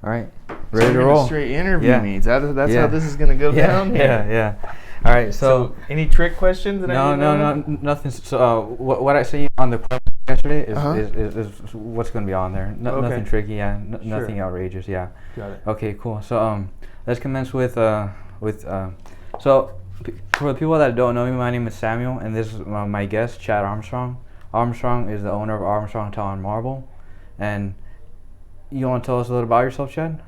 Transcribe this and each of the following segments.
All right, So ready to we're gonna roll. straight interview Yeah. meets. That's Yeah. how this is gonna go down. Yeah. All right, So, any trick questions that I no, didn't know? nothing. So, what I sent you on the question yesterday is, Uh-huh. is what's going to be on there. Okay. Nothing tricky, yeah. Sure. Nothing outrageous, yeah. Got it. Okay, cool. So, let's commence with so for the people that don't know me, my name is Samuel, and this is my guest, Chad Armstrong. Armstrong is the owner of Armstrong, Tile&Marble, and you want to tell us a little about yourself, Chad?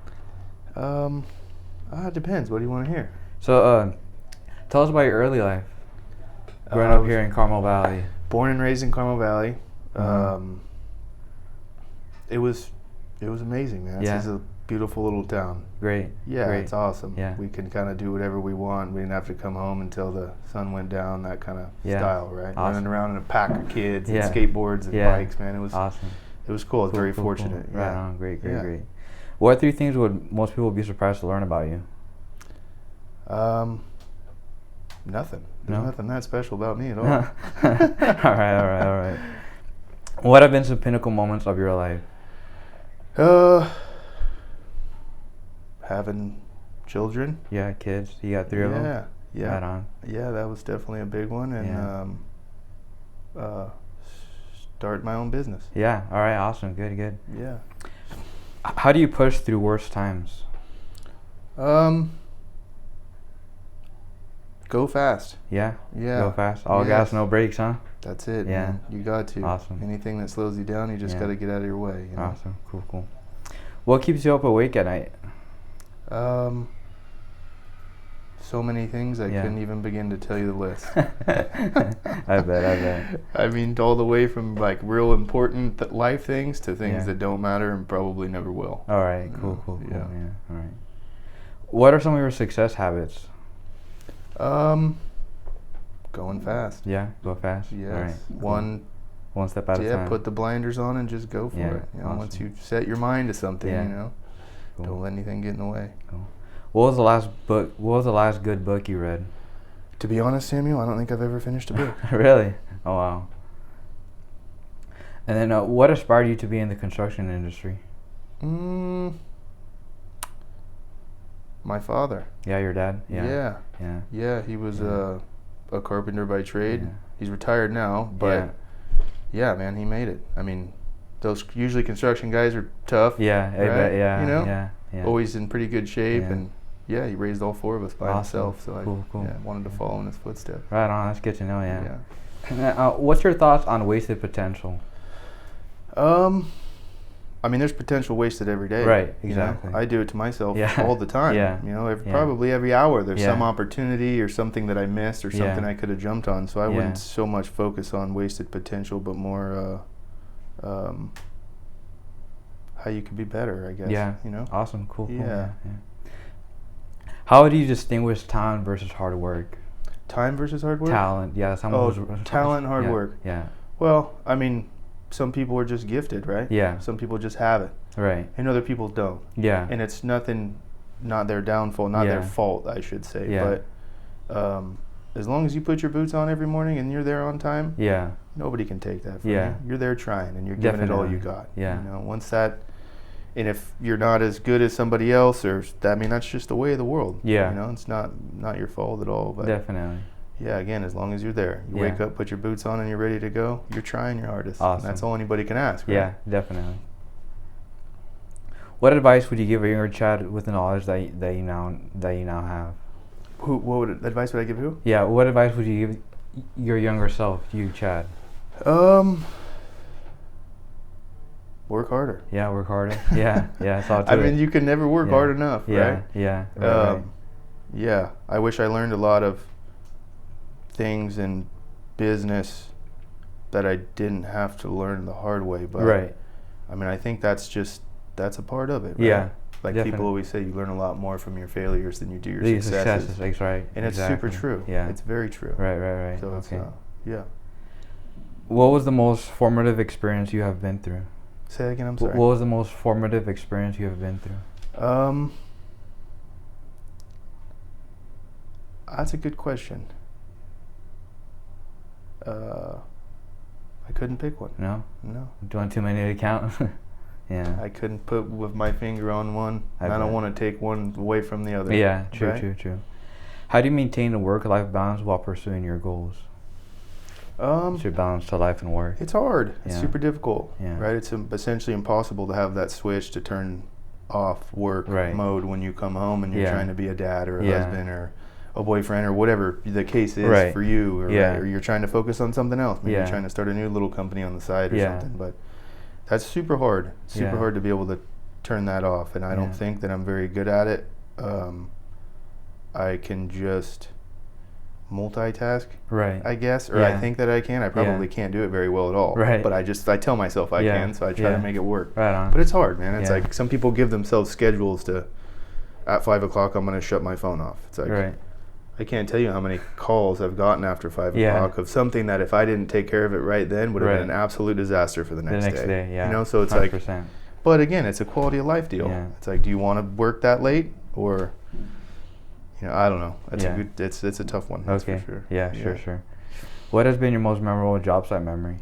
It depends. What do you want to hear? So, tell us about your early life, growing up here in Carmel Valley. Born and raised in Carmel Valley. Uh-huh. It was amazing, man. Yeah. It's a beautiful little town. Great. Yeah, Great. it's awesome. Yeah. We can kind of do whatever we want. We didn't have to come home until the sun went down. That kind of style, right? Awesome. Running around in a pack of kids and Yeah. skateboards and Yeah. bikes, man. It was Awesome. It was cool. I was very fortunate. Cool. Right Yeah. on. Great. Yeah. What 3 things would most people be surprised to learn about you? Nothing. There's No? nothing that special about me at all. All right. What have been some pinnacle moments of your life? Having children. Yeah, kids. You got 3 of them? Yeah. Right on. Yeah, that was definitely a big one. And start my own business. Yeah. All right. Awesome. Good. Yeah. How do you push through worse times? Go fast. Yeah. Yeah. Go fast. All gas, no brakes, huh? That's it. Yeah. Man. You got to. Awesome. Anything that slows you down, you just got to get out of your way. You know? Awesome. Cool. What keeps you up awake at night? So many things I couldn't even begin to tell you the list. I bet. I mean, all the way from like real important life things to things that don't matter and probably never will. All right. Cool. Yeah. All right. What are some of your success habits? Going fast. Yeah. Go fast. Yes. All right. One step at a time. Put the blinders on and just go for it. You know, awesome. once you set your mind to something, you know, Cool. don't let anything get in the way. Cool. What was the last good book you read? To be honest, Samuel, I don't think I've ever finished a book. Really? Oh wow. And then what inspired you to be in the construction industry? My father. Yeah, your dad. Yeah. He was a carpenter by trade. Yeah. He's retired now, but yeah, man, he made it. I mean, those usually construction guys are tough. Yeah, I right? bet, yeah. You know, yeah. always in pretty good shape, Yeah. and he raised all 4 of us by himself. So Cool. I wanted to follow in his footsteps. Right on. That's good to know. Yeah. Yeah. And then, what's your thoughts on wasted potential? I mean, there's potential wasted every day. Right, you know? exactly. I do it to myself all the time. Yeah. You know, probably every hour there's Yeah. some opportunity or something that I missed or something I could have jumped on. So I wouldn't so much focus on wasted potential, but more how you could be better, I guess. Yeah. You know? Awesome. Cool. Yeah. How would you distinguish talent versus hard work? Time versus hard work? Talent. Yeah. Talent, hard work. Yeah. Well, I mean, some people are just gifted, right? Yeah. Some people just have it. Right. And other people don't. Yeah. And it's not their downfall, not their fault, I should say. Yeah. But as long as you put your boots on every morning and you're there on time, nobody can take that from you. You're there trying and you're giving it all you got. Yeah. You know, and if you're not as good as somebody else, that's just the way of the world. Yeah. You know, it's not your fault at all. But Definitely. yeah, again, as long as you're there, you wake up, put your boots on, and you're ready to go. You're trying your hardest. Awesome. And that's all anybody can ask. Right? Yeah, definitely. What advice would you give a younger Chad with the knowledge that you now have? Advice would I give who? Yeah, what advice would you give your younger self, you Chad? Work harder. Yeah, work harder. Yeah, it's all to I mean, you can never work hard enough, right? Yeah. Right. Yeah, I wish I learned a lot of things in business that I didn't have to learn the hard way. But I mean, I think that's a part of it. Right? Yeah. Like definitely. People always say, you learn a lot more from your failures than you do your These successes. That's right. And it's super true. Yeah. It's very true. Right. So it's, yeah. What was the most formative experience you have been through? Say that again, I'm sorry. What was the most formative experience you have been through? That's a good question. I couldn't pick one. No? No. Do you want too many to count? Yeah. I couldn't put with my finger on one. I don't want to take one away from the other. Yeah, true. How do you maintain a work-life balance while pursuing your goals? What's your balance to life and work? It's hard. It's super difficult. Yeah. Right? It's essentially impossible to have that switch to turn off work mode when you come home and you're trying to be a dad or a husband or a boyfriend or whatever the case is for you, or you're trying to focus on something else. Maybe you're trying to start a new little company on the side or something. But that's super hard. Super hard to be able to turn that off. And I don't think that I'm very good at it. I can just multitask, I guess, or I think that I can. I probably can't do it very well at all. But I tell myself I can, so I try to make it work. Right on. But it's hard, man. It's like some people give themselves schedules to, at 5 o'clock I'm going to shut my phone off. It's like I can't tell you how many calls I've gotten after 5 o'clock of something that if I didn't take care of it right then would have been an absolute disaster for the next day. You know, so it's 100%. Like, but again, it's a quality of life deal. It's like, do you want to work that late, or, you know, I don't know. That's a good. It's a tough one. That's for sure. Yeah, sure. What has been your most memorable job site memory?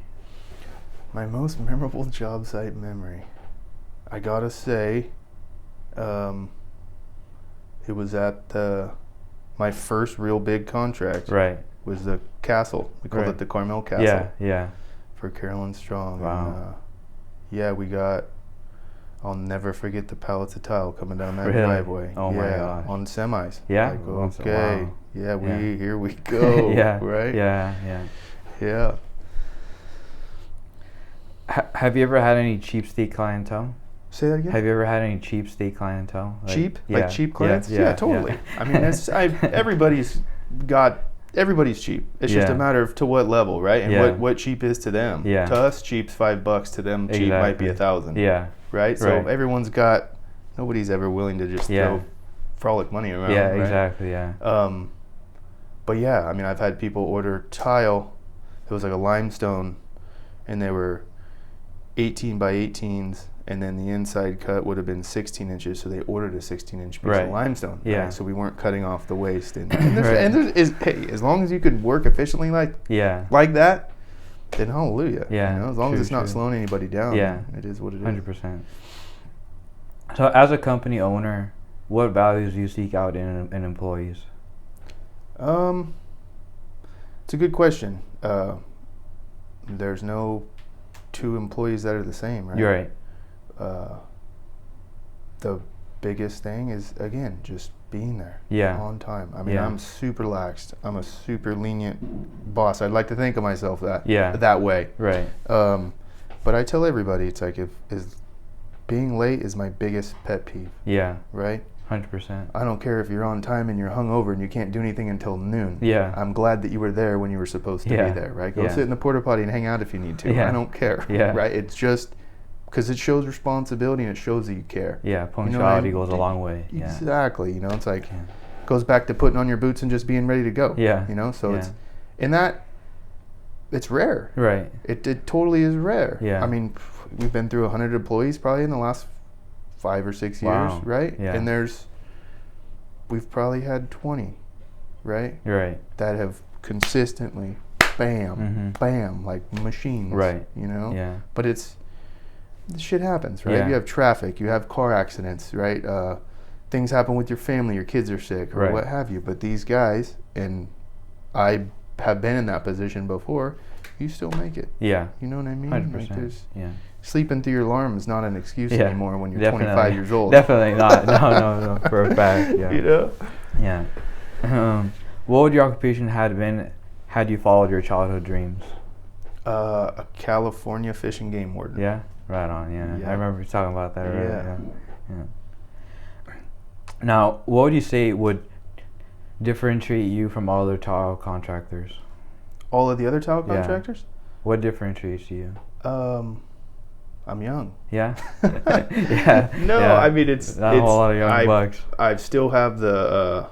My most memorable job site memory, I gotta say, it was at my first real big contract. Was the castle. We called it the Carmel Castle. For Carolyn Strong. Wow. And, we got. I'll never forget the pallets of tile coming down that driveway. Oh my gosh. On semis. Yeah. Like, okay. Here we go. Right. Yeah. Have you ever had any cheap state clientele? Say that again. Have you ever had any cheap state clientele? Cheap? Like cheap clients? Yeah, totally. I mean, everybody's cheap. It's just a matter of to what level, right? And what cheap is to them. To us, cheap's $5. To them, cheap might be 1,000. Right? So nobody's ever willing to just throw frolic money around. Yeah, right? exactly. But I mean, I've had people order tile. It was like a limestone, and they were 18 by 18s, and then the inside cut would have been 16 inches, so they ordered a 16-inch piece of limestone. Right? So we weren't cutting off the waste. And as long as you could work efficiently like that, then hallelujah. You know, as long as it's not slowing anybody down, it is what it is. 100%. So as a company owner, what values do you seek out in employees? It's a good question. There's no two employees that are the same, right? You're right. The biggest thing is, again, just being there on time. I mean, I'm super laxed. I'm a super lenient boss. I'd like to think of myself that way. Right. But I tell everybody, it's like, is being late is my biggest pet peeve. Yeah. Right? 100%. I don't care if you're on time and you're hungover and you can't do anything until noon. Yeah. I'm glad that you were there when you were supposed to be there, right? Go sit in the porta potty and hang out if you need to. I don't care. Right? It's just because it shows responsibility and it shows that you care. Yeah, punctuality goes a long way. Exactly. You know, it's like goes back to putting on your boots and just being ready to go. Yeah. You know, so it's in that it's rare. Right. It totally is rare. Yeah. I mean, we've been through 100 employees probably in the last 5 or 6 years, right? Yeah. And we've probably had 20, right? Right. That have consistently bam, like machines. Right. You know? Yeah. But this shit happens, right? You have traffic, you have car accidents, right? Things happen with your family, your kids are sick or what have you. But these guys, and I have been in that position before, you still make it. Yeah. You know what I mean? 100%. Like sleeping through your alarm is not an excuse anymore when you're 25 years old. Definitely not. No, for a fact. Yeah. You know? Yeah. What would your occupation have been had you followed your childhood dreams? A California fish and game warden. Yeah. Right on. Yeah. I remember you talking about that earlier. Yeah. Now, what would you say would differentiate you from all other tile contractors? All of the other tile contractors? What differentiates you? I'm young. Yeah. No, I mean it's not a whole lot of young bucks. I still have the.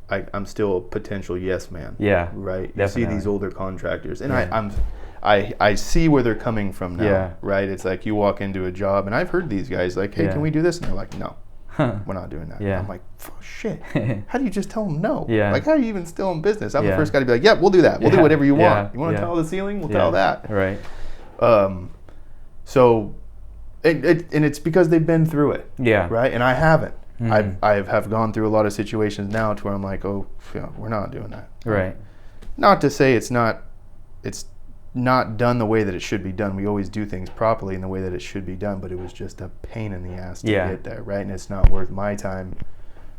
I'm still a potential yes man. Yeah. Right. Definitely. You see these older contractors, and I see where they're coming from now. Yeah. Right. It's like you walk into a job, and I've heard these guys like, "Hey, can we do this?" And they're like, "No." We're not doing that. Yeah. I'm like, shit. How do you just tell them no? Yeah. Like, how are you even still in business? I'm the first guy to be like, yeah, we'll do that. We'll do whatever you want. You want to tile the ceiling? We'll tile that. Right. So, and it's because they've been through it. Yeah. Right? And I haven't. Mm-hmm. I have gone through a lot of situations now to where I'm like, oh, we're not doing that. Right. Not to say it's not done the way that it should be done. We always do things properly in the way that it should be done, but it was just a pain in the ass to get there, right? And it's not worth my time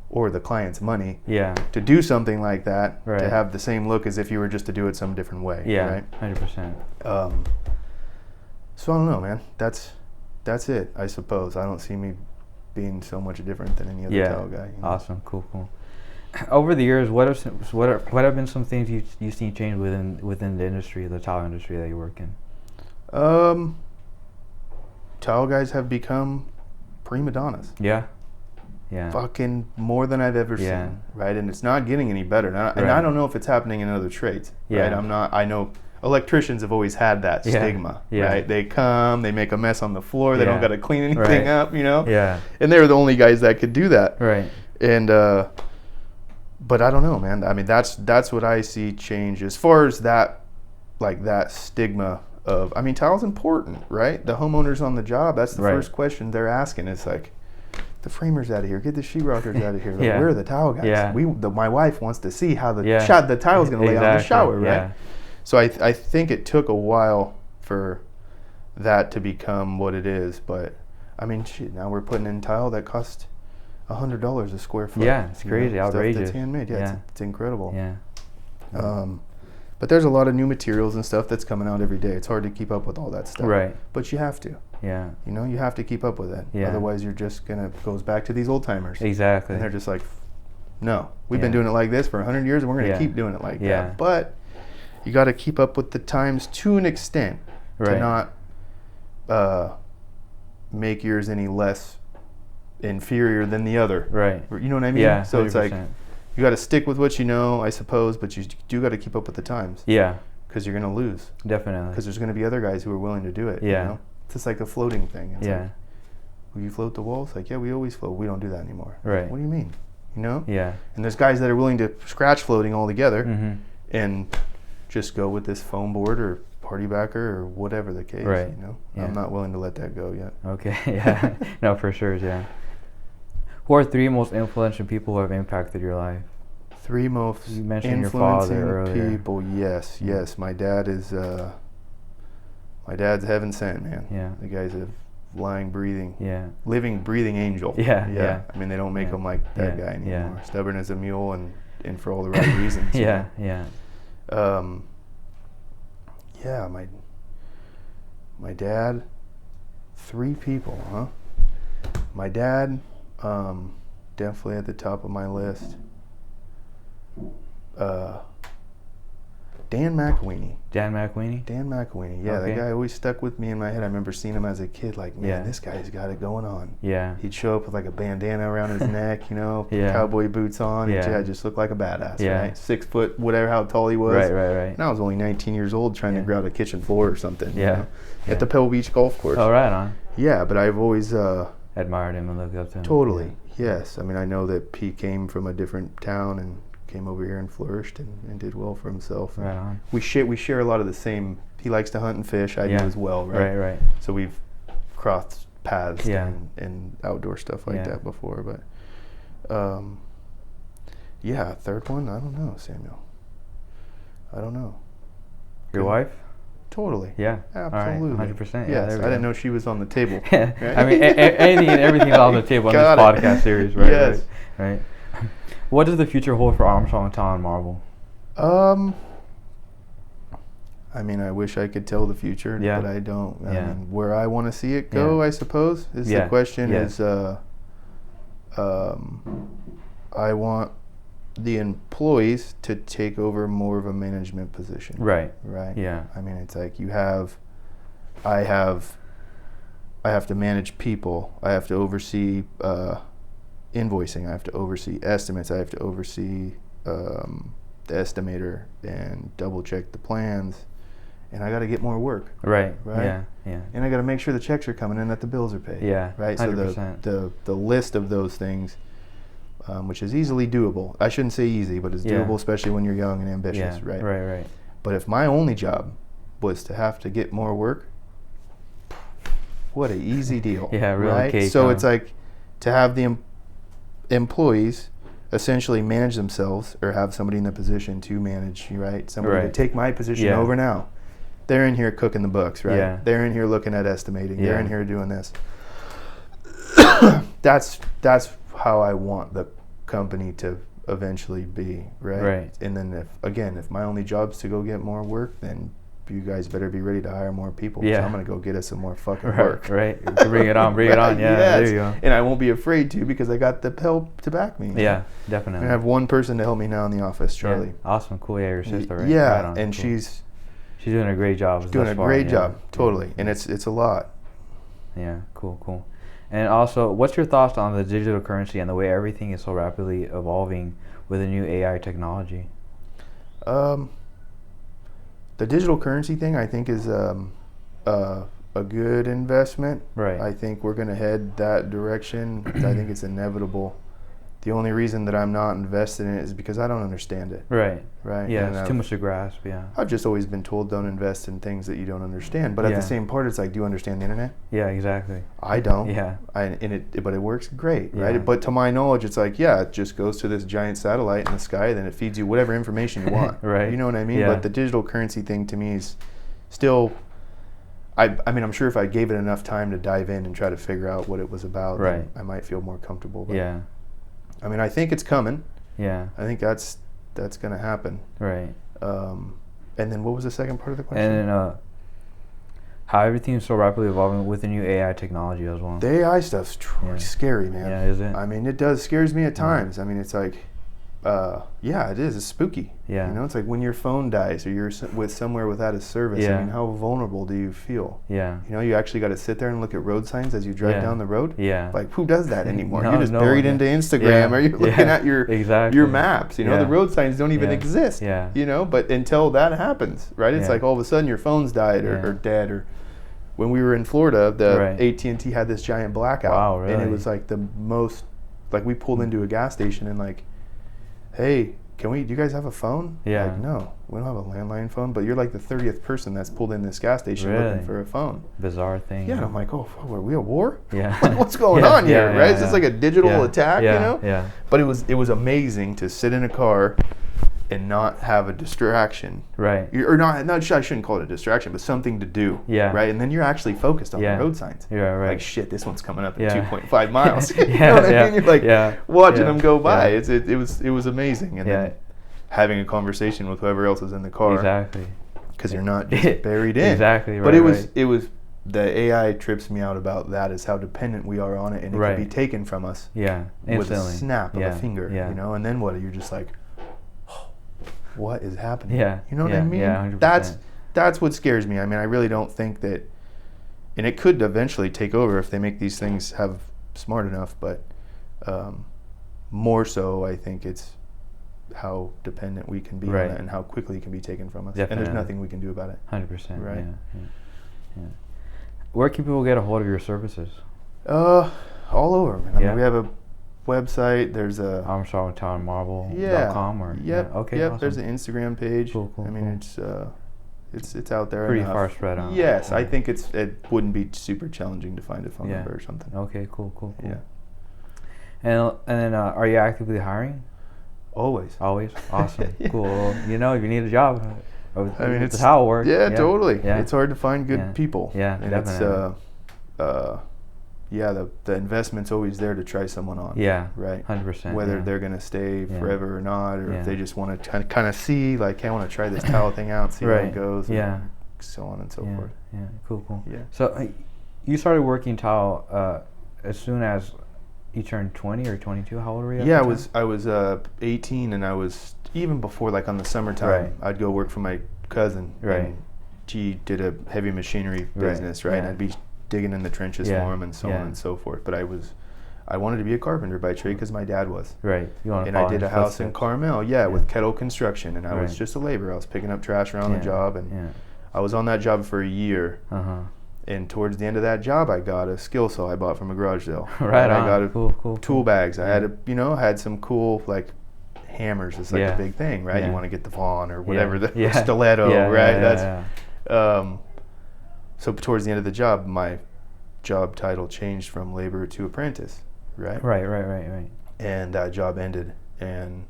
or the client's money to do something like that, to have the same look as if you were just to do it some different way. Yeah, right? 100%. So I don't know, man. That's it, I suppose. I don't see me being so much different than any other tile guy. Awesome, cool. Over the years, what have been some things you've seen change within the industry, the tile industry that you work in? Tile guys have become prima donnas. Yeah. Fucking more than I've ever seen, right? And it's not getting any better. And I don't know if it's happening in other trades, right? I know electricians have always had that stigma, right? They come, they make a mess on the floor, they don't got to clean anything up, Yeah. And they were the only guys that could do that. Right. And, but I don't know, man. I mean, that's what I see change as far as that, like that stigma of, I mean, tile's important, right? The homeowners on the job, that's the first question they're asking. It's like, the framers out of here, get the sheetrockers out of here. Like, where are the tile guys? Yeah. My wife wants to see how the tile's going to lay on the shower, right? Yeah. So I think it took a while for that to become what it is, but I mean, shit, now we're putting in tile that costs $100 a square foot. Yeah, it's crazy, outrageous. Stuff that's handmade. Yeah, it's incredible. Yeah. But there's a lot of new materials and stuff that's coming out every day. It's hard to keep up with all that stuff. Right. But you have to. Yeah. You have to keep up with it. Yeah. Otherwise, you're just goes back to these old timers. Exactly. And they're just like, no, we've been doing it like this for 100 years, and we're going to keep doing it like that. But you got to keep up with the times to an extent to not make yours any less inferior than the other. Right. You know what I mean? Yeah. So 100%. it's like, you got to stick with what you know, I suppose, but you do got to keep up with the times. Yeah. Because you're going to lose. Definitely. Because there's going to be other guys who are willing to do it. Yeah. It's just like a floating thing. It's like, will you float the wall? It's like, yeah, we always float. We don't do that anymore. Right. What do you mean? Yeah. And there's guys that are willing to scratch floating altogether and just go with this foam board or party backer or whatever the case. Right. I'm not willing to let that go yet. Okay. Yeah. No, for sure. Yeah. Who are 3 most influential people who have impacted your life? 3 most you mentioned your father earlier. People. Yes. My dad is. My dad's heaven sent, man. Yeah. The guy's a lying, breathing, living, breathing angel. Yeah. I mean, they don't make him like that guy anymore. Stubborn as a mule and for all the right reasons. Yeah. My dad. 3 people, huh? My dad, definitely at the top of my list. Dan McElweeny. Dan McElweeny? Yeah, that guy always stuck with me in my head. I remember seeing him as a kid, like, man, this guy's got it going on. Yeah. He'd show up with like a bandana around his neck, cowboy boots on. Yeah. He just looked like a badass, right? 6 foot, whatever, how tall he was. Right. And I was only 19 years old trying to grout a kitchen floor or something. At the Pebble Beach Golf Course. Oh, right on. Yeah, but I've always admired him and looked up to him. Totally, yes. I mean, I know that he came from a different town and came over here and flourished and did well for himself. Right on. We share a lot of the same. He likes to hunt and fish. I do as well, right? Right. So we've crossed paths and outdoor stuff like that before. But third one, I don't know, Samuel. I don't know. Your wife? Totally. Yeah. Absolutely. All right. 100%. Yes. I didn't know she was on the table. Right? I mean, anything and everything's on the table in this podcast series, right? Yes. Right. What does the future hold for Armstrong Tile&Marble? I mean, I wish I could tell the future, but I don't. I mean, where I want to see it go, I suppose, is the question. Is I want the employees to take over more of a management position. Right. Yeah. I mean, it's like I have to manage people. I have to oversee invoicing. I have to oversee estimates. I have to oversee the estimator and double check the plans. And I got to get more work. Right. Yeah. And I got to make sure the checks are coming in, that the bills are paid. Yeah. Right. 100%. So the list of those things, which is easily doable. I shouldn't say easy, but it's doable, especially when you're young and ambitious. Right. But if my only job was to have to get more work, what a easy deal. Yeah, real right? cake. So it's like to have the employees essentially manage themselves, or have somebody in the position to manage, right? Somebody to take my position over now. They're in here cooking the books, right? Yeah. They're in here looking at estimating. Yeah. They're in here doing this. That's how I want the company to eventually be, right? Right. And then if my only job's to go get more work, then you guys better be ready to hire more people. Yeah. So I'm gonna go get us some more fucking work. Right. Bring it on. Bring it on. Yeah. Yes. There you go. And I won't be afraid to, because I got the help to back me. Yeah, definitely. And I have one person to help me now in the office, Charlie. Yeah. Awesome. Cool. Yeah, your sister, right? Yeah, Right on. and Cool. she's doing a great job. doing thus a far, great job. Totally. And it's a lot. Yeah. Cool. And also, what's your thoughts on the digital currency and the way everything is so rapidly evolving with the new AI technology? The digital currency thing, I think, is a good investment. Right. I think we're going to head that direction. I think it's inevitable. The only reason that I'm not invested in it is because I don't understand it. Right. Right. Yeah, And it's too much to grasp. Yeah. I've just always been told don't invest in things that you don't understand. But at the same part, it's like, do you understand the internet? Yeah, exactly. I don't. Yeah. But it works great, right? Yeah. But to my knowledge, it's like, it just goes to this giant satellite in the sky, then it feeds you whatever information you want. Right. You know what I mean? Yeah. But the digital currency thing to me is still, I mean, I'm sure if I gave it enough time to dive in and try to figure out what it was about, then I might feel more comfortable. But Yeah. I mean, I think it's coming. Yeah. I think that's going to happen. Right. And then what was the second part of the question? And then how everything is so rapidly evolving with the new AI technology as well. The AI stuff's scary, man. Yeah, is it? I mean, it scares me at times. I mean, it's like, it is. It's spooky. Yeah. You know, it's like when your phone dies or you're somewhere without a service. Yeah. I mean, how vulnerable do you feel? Yeah. You know, you actually got to sit there and look at road signs as you drive down the road. Yeah. Like, who does that anymore? No, You're just no buried one. into Instagram, or you're looking at your maps. You know, the road signs don't even exist. Yeah. You know, but until that happens, right? It's like all of a sudden your phone's died or dead. Or when we were in Florida, the AT&T had this giant blackout. Wow, really? And it was like the most, like, we pulled into a gas station and like, hey, do you guys have a phone? Yeah. Like, no, we don't have a landline phone, but you're like the 30th person that's pulled in this gas station looking for a phone. Bizarre thing. Yeah, and I'm like, are we at war? Yeah. Like, what's going on here, right? Is this like a digital attack, you know? Yeah. But it was amazing to sit in a car and not have a distraction. Right. Or not, I shouldn't call it a distraction, but something to do. Yeah. Right? And then you're actually focused on the road signs. Yeah, right. Like, shit, this one's coming up in 2.5 miles. You know what I mean? You're like watching them go by. Yeah. It was amazing. And then having a conversation with whoever else is in the car. Exactly. Because you're not just buried in. Exactly, right. But it was the AI trips me out about that, is how dependent we are on it, and it can be taken from us. Yeah. With a snap of a finger. Yeah. You know, and then what? You're just like, what is happening? Yeah. You know what I mean? Yeah, 100%. That's what scares me. I mean, I really don't think that, and it could eventually take over if they make these things have smart enough, but more so, I think it's how dependent we can be on it and how quickly it can be taken from us. Definitely. And there's nothing we can do about it. 100%. Right. Yeah. Where can people get a hold of your services? All over. I mean, we have a website. There's a Armstrong, Tile&Marble.com or Okay. Awesome. There's an Instagram page. Cool. I mean, it's out there. Pretty enough. far spread on. Yes, I think it wouldn't be super challenging to find a phone number or something. Okay. Cool. Yeah. And then are you actively hiring? Always. Awesome. Cool. Well, you know, if you need a job, I mean, it's how it works. Yeah, totally. Yeah. It's hard to find good people. Yeah, and definitely. The investment's always there to try someone on. Yeah. Right. 100%. Whether they're going to stay forever or not, or if they just want to kind of see, like, hey, I want to try this tile thing out, see how it goes. Yeah. And so on and so forth. Yeah. Cool. Yeah. So you started working tile as soon as you turned 20 or 22. How old were you? Yeah, I was 18, and I was, even before, like, on the summertime, I'd go work for my cousin. Right. And she did a heavy machinery business, right? Yeah. And I'd be digging in the trenches for him and so on and so forth. But I wanted to be a carpenter by trade because my dad was. Right. And I did a house in Carmel, with Kettle Construction, and I was just a laborer. I was picking up trash around the job, and I was on that job for a year. And towards the end of that job, I got a skill saw I bought from a garage sale. Right. I got cool. tool bags. I had had some cool, like, hammers. It's like a big thing, right? You want to get the Vaughn or whatever, the stiletto, right? So towards the end of the job, my job title changed from laborer to apprentice, right? Right. And that job ended, and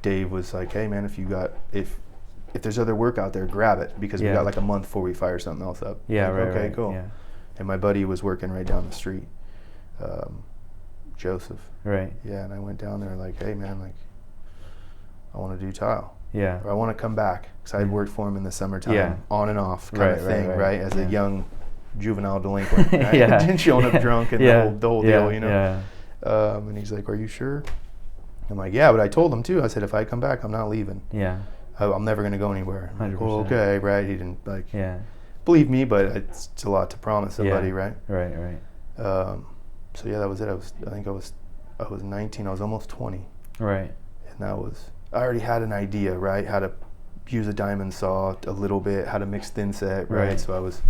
Dave was like, "Hey man, if there's other work out there, grab it, because we got like a month before we fire something else up." Yeah, like, right. Okay, cool. Yeah. And my buddy was working right down the street, Joseph. Right. Yeah, and I went down there like, "Hey man, like, I want to do tile. Yeah. Or I want to come back," because I had worked for him in the summertime, on and off kind of thing, right? As a young juvenile delinquent, right? Showing up drunk and the whole deal, you know. Yeah. And he's like, "Are you sure?" I'm like, "Yeah," but I told him too. I said, "If I come back, I'm not leaving. Yeah. I'm never gonna go anywhere." 100%. Well, okay, right? He didn't believe me, but it's a lot to promise somebody, right? Right. So yeah, that was it. I think I was 19. I was almost 20. Right. And I already had an idea, right? How to use a diamond saw a little bit, how to mix thin set, right? So I was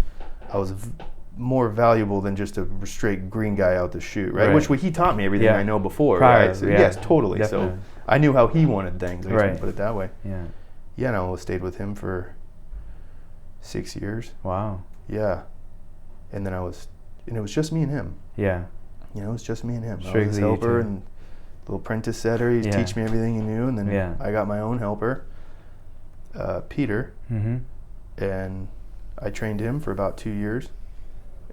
more valuable than just a straight green guy out the chute, right? Which he taught me everything I know before, right? So, yes, totally. Definitely. So I knew how he wanted things. I guess put it that way. Yeah. Yeah, no, I stayed with him for 6 years. Wow. Yeah. And then it was just me and him. Yeah. You know, it was just me and him. Strictly I was his helper and little apprentice setter. He'd teach me everything he knew, and then I got my own helper, Peter, and I trained him for about 2 years,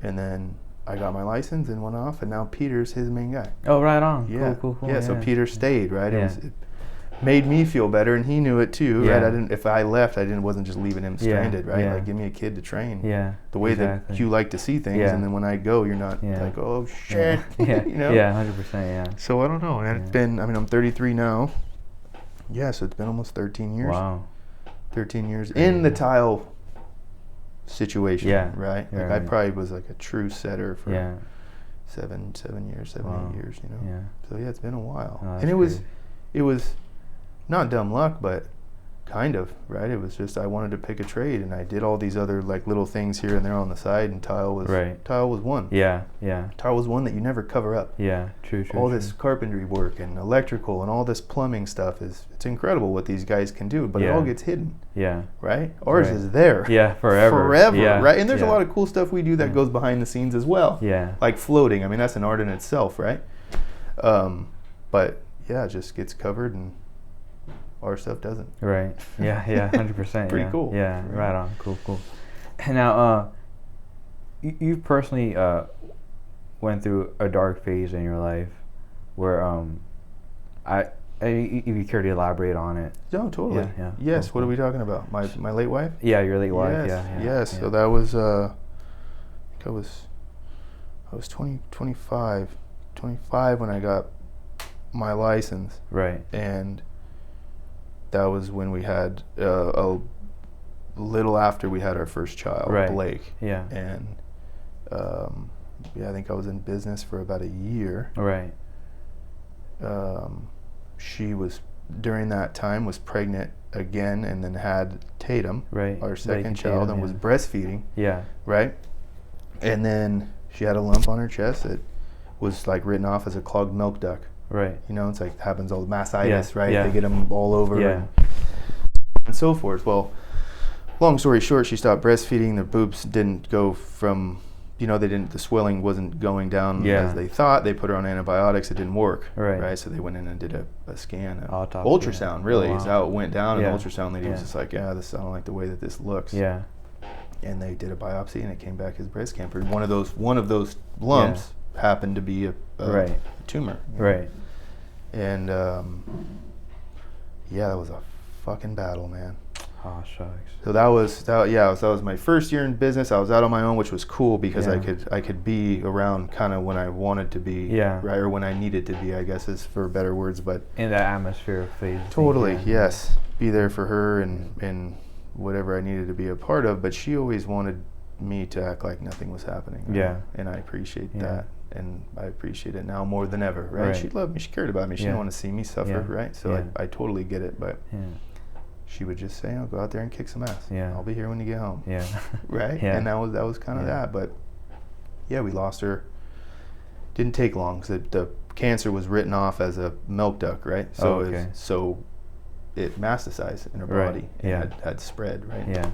and then I got my license and went off, and now Peter's his main guy. Oh, right on. Yeah. Cool. Yeah, so Peter stayed, right? It made me feel better, and he knew it too, right? If I left, wasn't just leaving him stranded, right? Like, give me a kid to train. Yeah. The way that you like to see things, and then when I go, you're not like, "Oh shit," you know? Yeah, 100%. Yeah. So I don't know, and it's been. I mean, I'm 33 now. Yeah, so it's been almost 13 years. Wow. 13 years in the tile situation, right? Like I probably was like a true setter for 7 years, 8 years, you know. Yeah. So yeah, it's been a while, Oh, and it was not dumb luck, but kind of, right? It was just I wanted to pick a trade, and I did all these other like little things here and there on the side, and tile was one. Yeah. Tile was one that you never cover up. Yeah, true. All this carpentry work and electrical and all this plumbing stuff it's incredible what these guys can do, but it all gets hidden. Yeah. Right? Ours is there. Yeah, forever. Yeah. Right? And there's a lot of cool stuff we do that goes behind the scenes as well. Yeah. Like floating. I mean, that's an art in itself, right? But yeah, it just gets covered, and our stuff doesn't. Right. Yeah, 100%. Pretty cool. Yeah, right on. Cool. And now, you personally went through a dark phase in your life where if you care to elaborate on it. No, totally. Yeah. Yes. Cool. What are we talking about? My late wife? Yeah, your late wife. Yes. Yeah. Yes. So that was I think I was 25 when I got my license. Right. And that was when we had a little after we had our first child, Blake. Yeah. And I think I was in business for about a year. Right. She was during that time was pregnant again, and then had Tatum, our second child, and was breastfeeding. Yeah. Right. And then she had a lump on her chest that was like written off as a clogged milk duct. Right. You know, it's like happens all mastitis, right? Yeah. They get them all over and so forth. Well, long story short, she stopped breastfeeding. The boobs didn't go from, the swelling wasn't going down as they thought. They put her on antibiotics. It didn't work. Right. So they went in and did a scan, ultrasound. Really, is how it went down. And the ultrasound lady was just like, I don't like the way that this looks. Yeah. And they did a biopsy, and it came back as breast cancer. One of those lumps happened to be a tumor. Right. And that was a fucking battle, man. Oh, shucks. So that was my first year in business. I was out on my own, which was cool because I could be around kind of when I wanted to be, right, or when I needed to be, I guess is for better words, but in that atmosphere phase. Totally, yes. Be there for her and whatever I needed to be a part of, but she always wanted me to act like nothing was happening. Right? Yeah. And I appreciate that. And I appreciate it now more than ever, right? She loved me, she cared about me, she didn't want to see me suffer, right? So I totally get it, but she would just say, go out there and kick some ass. I'll be here when you get home. Right? And that was kind of that, but we lost her. Didn't take long, because the cancer was written off as a milk duct, right? So it metastasized in her body and had spread, right?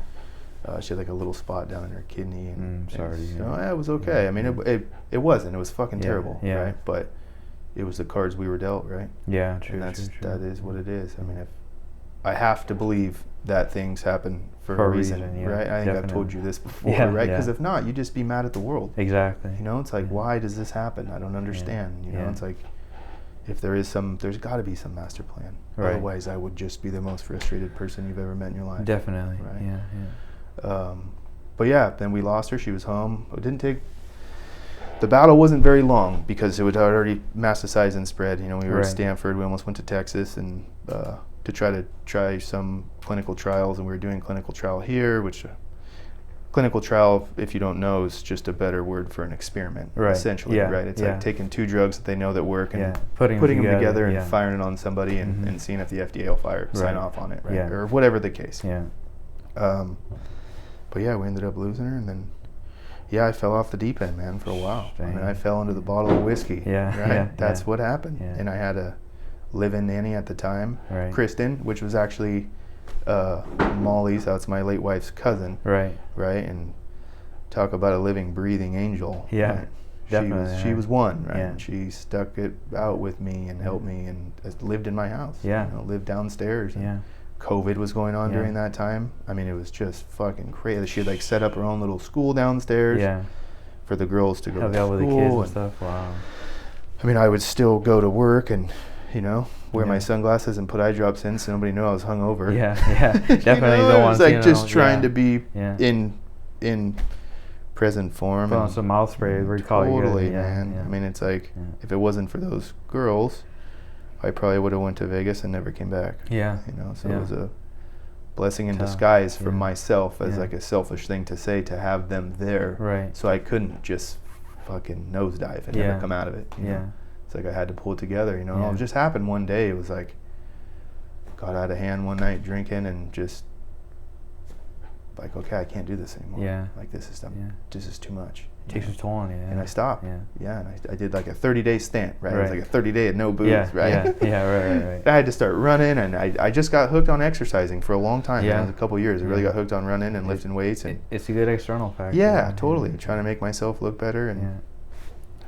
She had like a little spot down in her kidney, and sorry. It was okay. I mean, it wasn't. It was fucking terrible, right? But it was the cards we were dealt, right? Yeah, true. And true. that is what it is. I mean, if I have to believe that things happen for a reason, right? I think I've told you this before, right? Because if not, you just be mad at the world. Exactly. You know, it's like, why does this happen? I don't understand. You know, it's like, if there's got to be some master plan. Right. Otherwise, I would just be the most frustrated person you've ever met in your life. Definitely. Right. Yeah. But yeah, then we lost her. She was home. It didn't take. The battle wasn't very long because it had already metastasized and spread. You know, we were at Stanford. We almost went to Texas and to try some clinical trials, and we were doing clinical trial here, which clinical trial, if you don't know, is just a better word for an experiment, essentially, right? It's like taking two drugs that they know that work and putting them together and firing it on somebody and seeing if the FDA will sign off on it, right? Or whatever the case. Yeah. But yeah, we ended up losing her, and then I fell off the deep end, man, for a while. I mean, I fell into the bottle of whiskey. That's what happened. And I had a live-in nanny at the time, Kristen, which was actually Molly's. That's my late wife's cousin. Right. And talk about a living, breathing angel. Yeah. Right? Definitely. She was one, right? And she stuck it out with me and helped me and lived in my house. Yeah. You know, lived downstairs. And COVID was going on during that time. I mean, it was just fucking crazy. She had like set up her own little school downstairs for the girls to go to school. With the kids and stuff. Wow. I mean, I would still go to work and, you know, wear my sunglasses and put eye drops in so nobody knew I was hungover. Definitely. You know, it was like just trying to be in present form. Put on some mouth spray. Totally, man. I mean, it's like, if it wasn't for those girls, I probably would have went to Vegas and never came back. Yeah. You know, so it was a blessing in disguise for myself as like a selfish thing to say, to have them there. Right. So I couldn't just fucking nosedive and never come out of it. You know? It's like I had to pull it together, you know. And it just happened one day. It was like, got out of hand one night drinking and just like, okay, I can't do this anymore. Yeah. Like this is too much. Takes its toll on you. And I stopped. Yeah. And I did like a 30-day stint, right? It was like a 30-day at no booze, right? Right. I had to start running, and I just got hooked on exercising for a long time. Yeah. It was a couple of years. I really got hooked on running and lifting weights. And it's a good external factor. Yeah, totally. Trying to make myself look better. And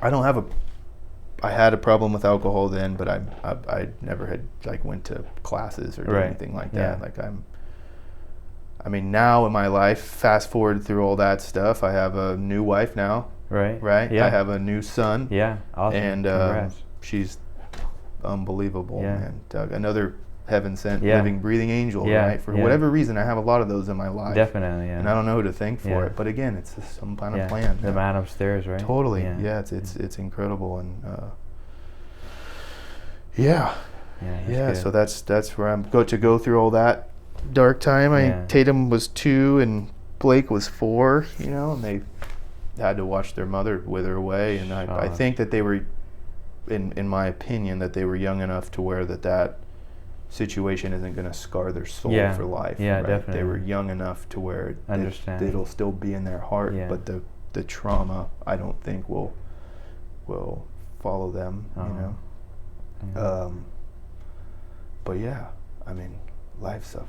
I had a problem with alcohol then, but I never had like went to classes or anything like that. Like I mean, now in my life, fast forward through all that stuff, I have a new wife now. Right. Yeah. I have a new son. Yeah. Awesome. And she's unbelievable, man. Doug, another heaven-sent living, breathing angel, right? For whatever reason, I have a lot of those in my life. Definitely, yeah. And I don't know who to thank for it, but again, it's some kind of plan. The man upstairs, right? Totally. Yeah. It's incredible, and so that's where I'm to go through all that dark time. Tatum was 2 and Blake was 4, you know, and they had to watch their mother wither away, and I think that they were, in my opinion, that they were young enough to where that situation isn't going to scar their soul for life. Yeah, right? Definitely. They were young enough to where it'll still be in their heart, but the trauma, I don't think will follow them, you know. But yeah, I mean, life's a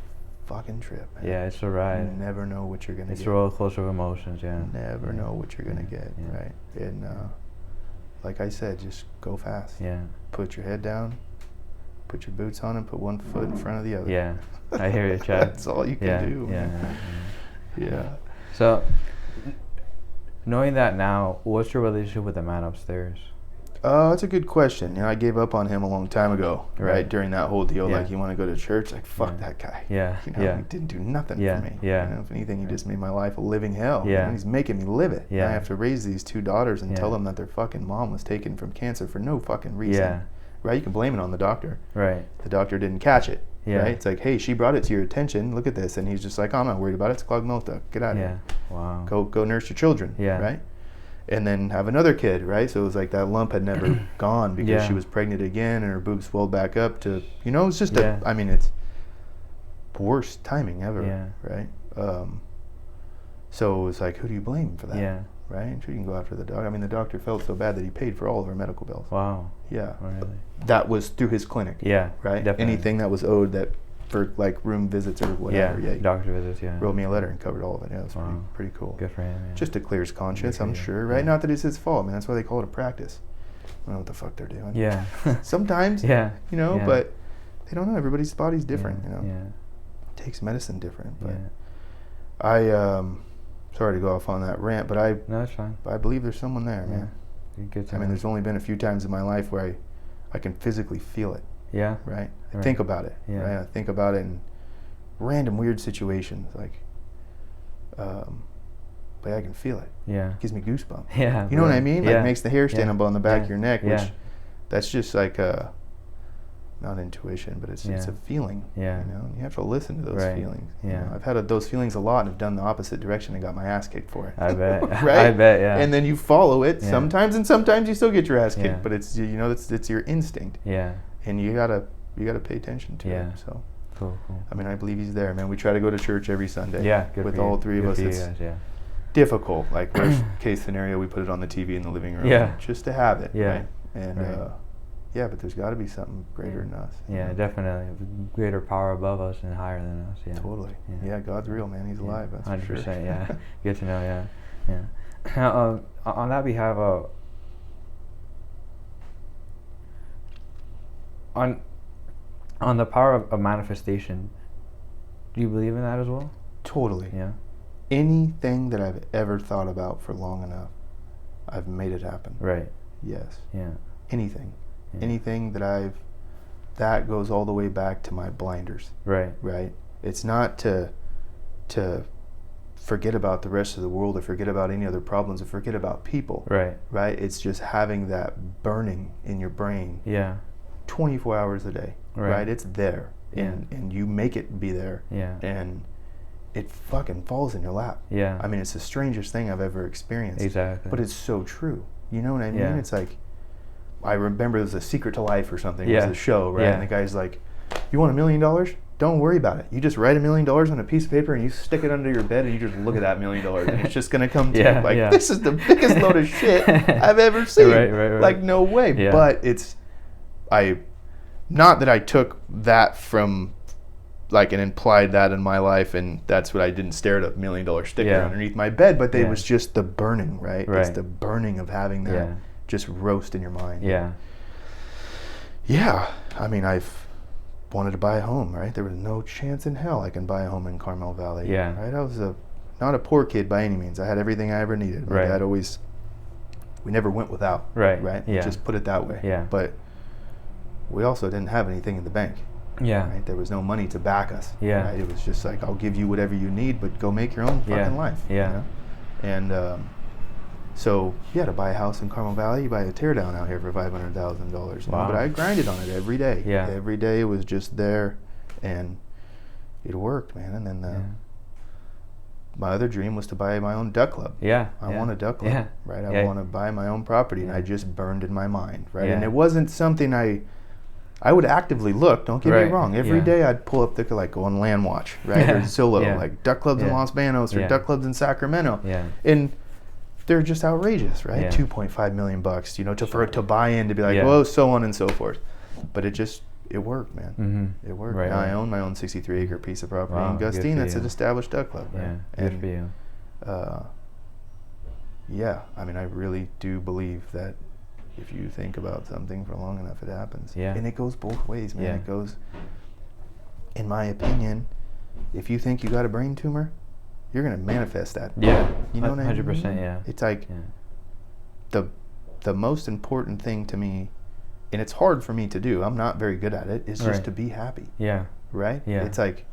fucking trip, man. Yeah, it's a ride. You never know what you're gonna get. It's a roller coaster of emotions, Never know what you're gonna get, right? And like I said, just go fast. Yeah. Put your head down, put your boots on, and put one foot in front of the other. Yeah, I hear you, Chad. That's all you can do. Yeah. So, knowing that now, what's your relationship with the man upstairs? That's a good question. You know, I gave up on him a long time ago, right? During that whole deal, like, you want to go to church? Like, fuck that guy. Yeah. You know, he didn't do nothing for me. Yeah. You know, if anything, he just made my life a living hell. Yeah. You know, he's making me live it. Yeah. I have to raise these 2 daughters and tell them that their fucking mom was taken from cancer for no fucking reason. Yeah. Right? You can blame it on the doctor. Right. The doctor didn't catch it. Yeah. Right? It's like, hey, she brought it to your attention. Look at this. And he's just like, oh, I'm not worried about it. It's clogged milk duct. Get out of here. Wow. Go nurse your children. Yeah. Right? And then have another kid, right? So it was like that lump had never gone because she was pregnant again and her boobs swelled back up to, you know, it's just I mean, it's worst timing ever, right? So it was like, who do you blame for that? Yeah. Right? And sure, you can go after the doctor. I mean, the doctor felt so bad that he paid for all of her medical bills. Wow. Yeah. Really? That was through his clinic. Yeah. Right? Definitely. Anything that was owed that for like room visits or whatever. Yeah, doctor visits. Yeah. Wrote me a letter and covered all of it. Yeah, it's pretty cool. Good for him. Yeah. Just to clear his conscience, I'm sure, right? Not that it's his fault. I mean, that's why they call it a practice. I don't know what the fuck they're doing. Yeah. Sometimes. Yeah. You know, but they don't know. Everybody's body's different. Yeah. You know. Yeah. Takes medicine different. But yeah. Sorry to go off on that rant, but No, it's fine. I believe there's someone there, man. Good to I mean, know. there's only been a few times in my life where I can physically feel it. Yeah. Right. I think about it. Yeah. Right. I think about it in random weird situations, like, but I can feel it. Yeah. It gives me goosebumps. Yeah. You know what I mean? Like, makes the hair stand up on the back of your neck, which Yeah. that's just like not intuition, but it's a feeling. Yeah. You know, you have to listen to those feelings. Yeah. You know, I've had those feelings a lot and have done the opposite direction and got my ass kicked for it. I bet. Right? I bet. Yeah. And then you follow it sometimes, and sometimes you still get your ass kicked. Yeah. But it's it's your instinct. Yeah. And you gotta pay attention to it. So. Cool. I mean, I believe he's there, man. We try to go to church every Sunday. Yeah. Good with for you. all three of us. It's guys, difficult. Like worst case scenario, we put it on the TV in the living room. Yeah. Just to have it. Yeah. Right? And but there's got to be something greater than us. Yeah, definitely. Greater power above us and higher than us. Yeah. Totally. Yeah, God's real, man. He's alive. That's 100%. For sure. Yeah. Good to know. Yeah. Yeah. Now, on that behalf, on the power of manifestation, do you believe in that as well? Totally. Yeah. Anything that I've ever thought about for long enough, I've made it happen. Right. Yes. Yeah. Anything. Yeah. Anything that goes all the way back to my blinders. Right. Right. It's not to forget about the rest of the world or forget about any other problems or forget about people. Right. Right. It's just having that burning in your brain. Yeah. 24 hours a day. Right. It's there. Yeah. And you make it be there. Yeah. And it fucking falls in your lap. Yeah. I mean, it's the strangest thing I've ever experienced. Exactly. But it's so true. You know what I mean? Yeah. It's like, I remember it was A Secret to Life or something. It was the show, right? And the guy's like, you want $1 million? Don't worry about it. You just write $1 million on a piece of paper and you stick it under your bed and you just look at that $1 million and it's just going to come to you. Like, this is the biggest load of shit I've ever seen. Right. Like, no way. Yeah. But not that I took that from, like, and implied that in my life, and that's what I didn't stare at a $1 million sticker underneath my bed, but it was just the burning, right? It's the burning of having that just roast in your mind. Yeah. Yeah. I mean, I've wanted to buy a home, right? There was no chance in hell I can buy a home in Carmel Valley. Yeah. Right? I was not a poor kid by any means. I had everything I ever needed. My dad always, we never went without. Right. Yeah. Just put it that way. Yeah. But we also didn't have anything in the bank. Yeah. Right? There was no money to back us. Yeah. Right? It was just like, I'll give you whatever you need, but go make your own fucking life. Yeah. You know? And so, to buy a house in Carmel Valley, you buy a teardown out here for $500,000. Wow. But I grinded on it every day. Yeah. Every day it was just there, and it worked, man. And then my other dream was to buy my own duck club. Yeah. I want a duck club. Yeah. Right? I want to buy my own property, and I just burned in my mind. Right? And it wasn't something I would actively look, don't get me wrong. Every day I'd pull up go on Land Watch, right? Or Zillow, like duck clubs in Los Banos or duck clubs in Sacramento. Yeah. And they're just outrageous, right? $2.5 million, to buy in, to be like, whoa, so on and so forth. But it worked, man. Mm-hmm. It worked. Right, now I own my own 63-acre piece of property in Gustine. That's an established duck club, right? Yeah, good for you. I mean, I really do believe that if you think about something for long enough, it happens. Yeah. And it goes both ways, man. Yeah. It goes, in my opinion, if you think you got a brain tumor, you're going to manifest that. Yeah. You know what I mean? 100%, yeah. It's like the most important thing to me, and it's hard for me to do, I'm not very good at it, is just to be happy. Yeah. Right? Yeah. It's like,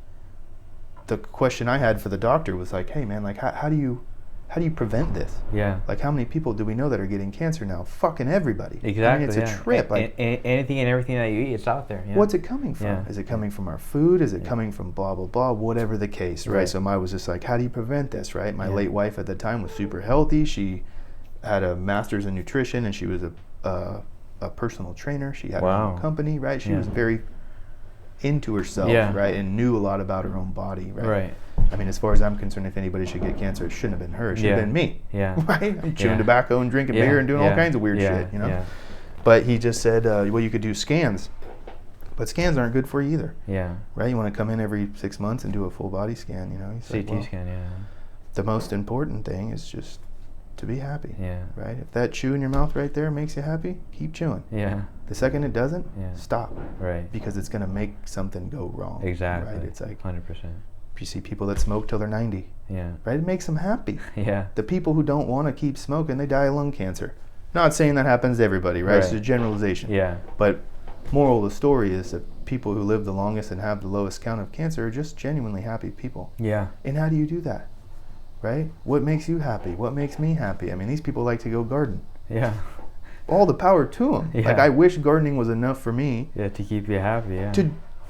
the question I had for the doctor was like, hey man, like how do you prevent this? Yeah. Like, how many people do we know that are getting cancer now? Fucking everybody. Exactly. I mean, it's a trip. Anything and everything that you eat, it's out there. Yeah. What's it coming from? Yeah. Is it coming from our food? Is it coming from blah, blah, blah? Whatever the case, right? So I was just like, how do you prevent this, right? My late wife at the time was super healthy. She had a master's in nutrition, and she was a personal trainer. She had her own company, right? She was very into herself, right? And knew a lot about her own body, right? Right. I mean, as far as I'm concerned, if anybody should get cancer, it shouldn't have been her. It should have been me. Yeah. Right? I'm chewing tobacco and drinking beer and doing all kinds of weird shit, you know? Yeah. But he just said, well, you could do scans. But scans aren't good for you either. Yeah. Right? You want to come in every 6 months and do a full body scan, you know? CT scan, yeah. The most important thing is just to be happy. Yeah. Right? If that chew in your mouth right there makes you happy, keep chewing. Yeah. The second it doesn't, yeah. stop. Right. Because it's going to make something go wrong. Exactly. Right? It's like 100%. You see people that smoke till they're 90. Yeah. Right? It makes them happy. Yeah. The people who don't want to keep smoking, they die of lung cancer. Not saying that happens to everybody, right? It's a generalization. Yeah. But moral of the story is that people who live the longest and have the lowest count of cancer are just genuinely happy people. Yeah. And how do you do that? Right? What makes you happy? What makes me happy? I mean, these people like to go garden. Yeah. All the power to them. Yeah. Like, I wish gardening was enough for me. Yeah, to keep you happy, yeah.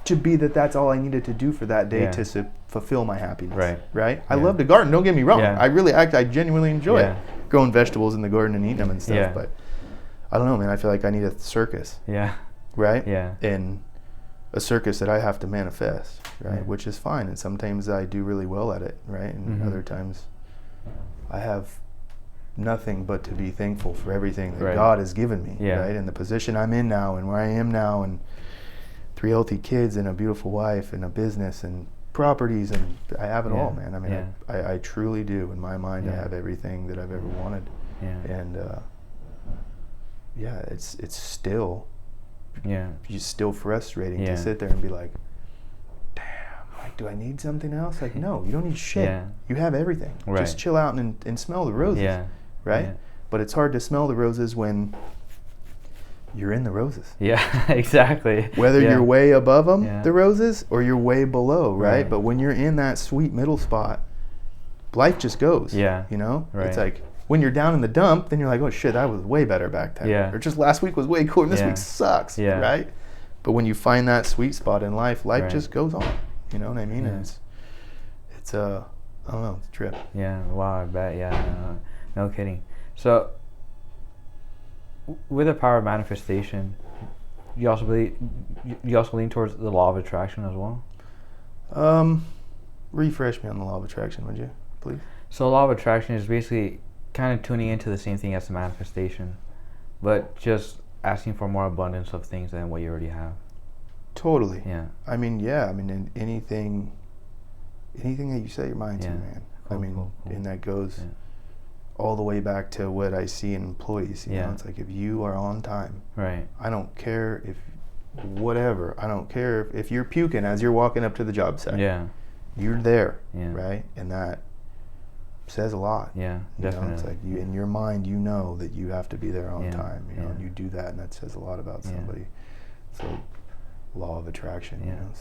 To be that's all I needed to do for that day to fulfill my happiness. Right. Right? I love to garden, don't get me wrong. Yeah. I genuinely enjoy it. Growing vegetables in the garden and eating them and stuff. Yeah. But I don't know, man. I feel like I need a circus. Yeah. Right? Yeah. And a circus that I have to manifest, right? Yeah. Which is fine. And sometimes I do really well at it, right? And other times I have nothing but to be thankful for everything that God has given me, right? And the position I'm in now and where I am now and 3 healthy kids and a beautiful wife and a business and properties, and I have it all, man. I mean, I truly do. In my mind, I have everything that I've ever wanted. Yeah. And it's still it's still frustrating to sit there and be like, damn, like, do I need something else? Like, no, you don't need shit. Yeah. You have everything. Right. Just chill out and smell the roses. Yeah. Right? Yeah. But it's hard to smell the roses when you're in the roses. Yeah, exactly. Whether you're way above them, the roses, or you're way below, right? Right. But when you're in that sweet middle spot, life just goes. Yeah. You know? Right. It's like when you're down in the dump, then you're like, oh shit, that was way better back then. Yeah. Or just last week was way cooler and this week sucks. Yeah. Right? But when you find that sweet spot in life, just goes on. You know what I mean? Yeah. And it's I don't know, it's a trip. Yeah, wow, I bet, no kidding. So, with the power of manifestation, you also lean towards the law of attraction as well? Refresh me on the law of attraction, would you, please? So, law of attraction is basically kind of tuning into the same thing as the manifestation, but just asking for more abundance of things than what you already have. Totally. Yeah. I mean, anything that you set your mind to, man. Cool, cool. And that goes all the way back to what I see in employees. You know, it's like, if you are on time, right? I don't care I don't care if you're puking as you're walking up to the job site. Yeah. You're there, Yeah. right? And that says a lot. Yeah, you definitely. know, it's like in your mind, you know that you have to be there on time. You know, and Yeah. you do that, and that says a lot about somebody. So, law of attraction. You know,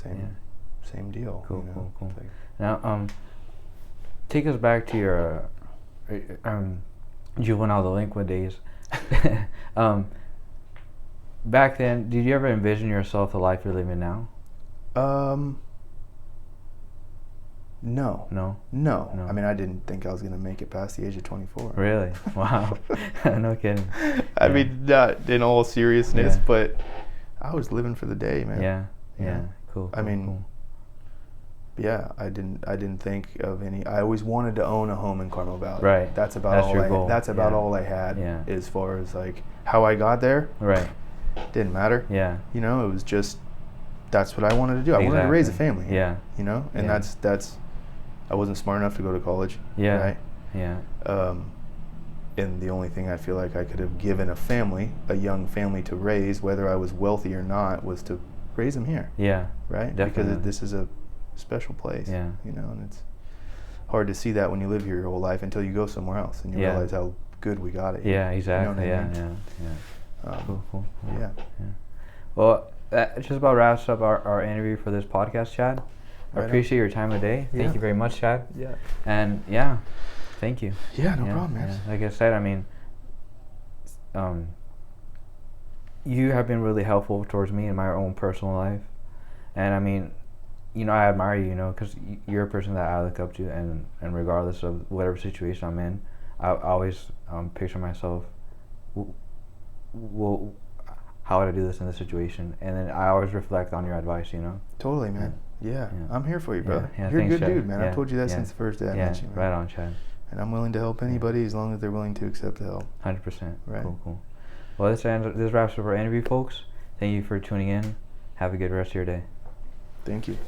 same deal. Cool, you know? cool. Like, Now, take us back to your juvenile delinquent days. Back then, did you ever envision yourself the life you're living now? No. No. I mean, I didn't think I was going to make it past the age of 24. Really? Wow. No kidding. I mean, not in all seriousness, Yeah. but I was living for the day, man. Yeah. Cool. I mean, cool. Yeah, I didn't think of any. I always wanted to own a home in Carmel Valley. Right. That's about That's your goal. That's about all I had. Yeah. As far as like how I got there. Right. Didn't matter. Yeah. You know, it was just that's what I wanted to do. I wanted to raise a family. Yeah. You know, and that's. I wasn't smart enough to go to college. Yeah. Right. Yeah. And the only thing I feel like I could have given a young family to raise, whether I was wealthy or not, was to raise them here. Yeah. Right. Definitely. Because this is a special place. Yeah. You know, and it's hard to see that when you live here your whole life until you go somewhere else and you realize how good we got it here. Yeah, exactly. You know what I mean? Yeah. Cool. Yeah. Well, that just about wraps up our interview for this podcast, Chad. I appreciate your time today. Thank you very much, Chad. Yeah. And thank you. Yeah, no problem, man. Yeah. Like I said, I mean, you have been really helpful towards me in my own personal life, and I mean, you know, I admire you, you know, because you're a person that I look up to, and regardless of whatever situation I'm in, I always picture myself, well, how would I do this in this situation? And then I always reflect on your advice, you know. Totally, man. Yeah. I'm here for you, brother. Yeah, you're a thanks, good Chad. dude, man. I've told you that since the first day I met you, man. Right on, Chad. And I'm willing to help anybody as long as they're willing to accept the help. 100%. Right. Cool. Well, this wraps up our interview, folks. Thank you for tuning in. Have a good rest of your day. Thank you.